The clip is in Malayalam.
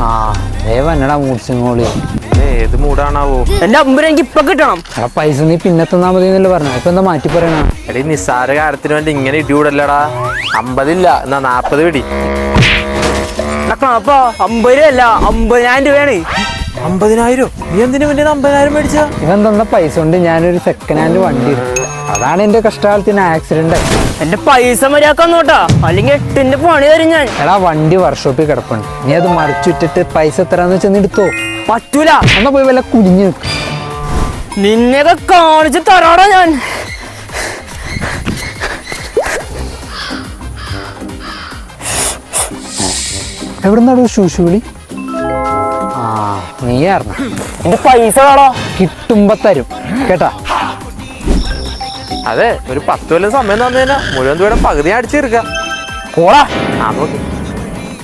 ആ വന്നടാ മൂഡ്സിങ്ങോളി. ഏത് മൂടാണാവോ? എന്റെ അമ്പരം എനിക്ക് ഇപ്പൊ കിട്ടണം. ആ പൈസ നീ പിന്നെ തന്നാ മതി എന്നല്ലേ പറഞ്ഞ, ഇപ്പൊ എന്താ മാറ്റി പറയണ? എടീ നിസ്സാര കാര്യത്തിന് വേണ്ടി ഇങ്ങനെ ഇടികൂടല്ലടാ. 50 ഇല്ല, എന്നാ 40 പിടി. അപ്പൊ 50 രൂപ അല്ല, 50,000 രൂപയാണ്. 50,000? നീ എന്തിനു വേണ്ടി 50,000 മേടിച്ച? ഇവൻ തന്ന പൈസ കൊണ്ട് ഞാനൊരു സെക്കൻഡ് ഹാൻഡ് വണ്ടി എടുത്തു. അതാണ് എന്റെ കഷ്ടകാലത്തിന് ആക്സിഡന്റ് ആയി. എന്റെ പൈസ മര്യാദക്കാന്നോട്ടാ, അല്ലെങ്കിൽ 8ന്റെ പണി തരും ഞാൻ. എടാ വണ്ടി വർക്ക്ഷോപ്പിൽ കിടപ്പുണ്ട്, നീ അത് മറിച്ചിട്ടിട്ട് പൈസ എത്രയാന്ന് വെച്ചാൽ എടുത്തോ. പറ്റൂല, എന്നാ പോയി വല്ല കുടിഞ്ഞു നിൽക്കും. നിന്നെയൊക്കെ കാണിച്ച് തരാടാ ഞാൻ. എവിടുന്നാടോ ശൂശുവിളി? ആ നീയാർന്ന. എന്റെ പൈസ വേണോ? കിട്ടുമ്പോ തരും കേട്ടാ. അതെ, ഒരു 10 കൊല്ലം സമയം തന്നേനാ മുഴുവൻ ദൂരം പകുതി അടിച്ചെടുക്കാം. പോടാ. ആ നോക്കി.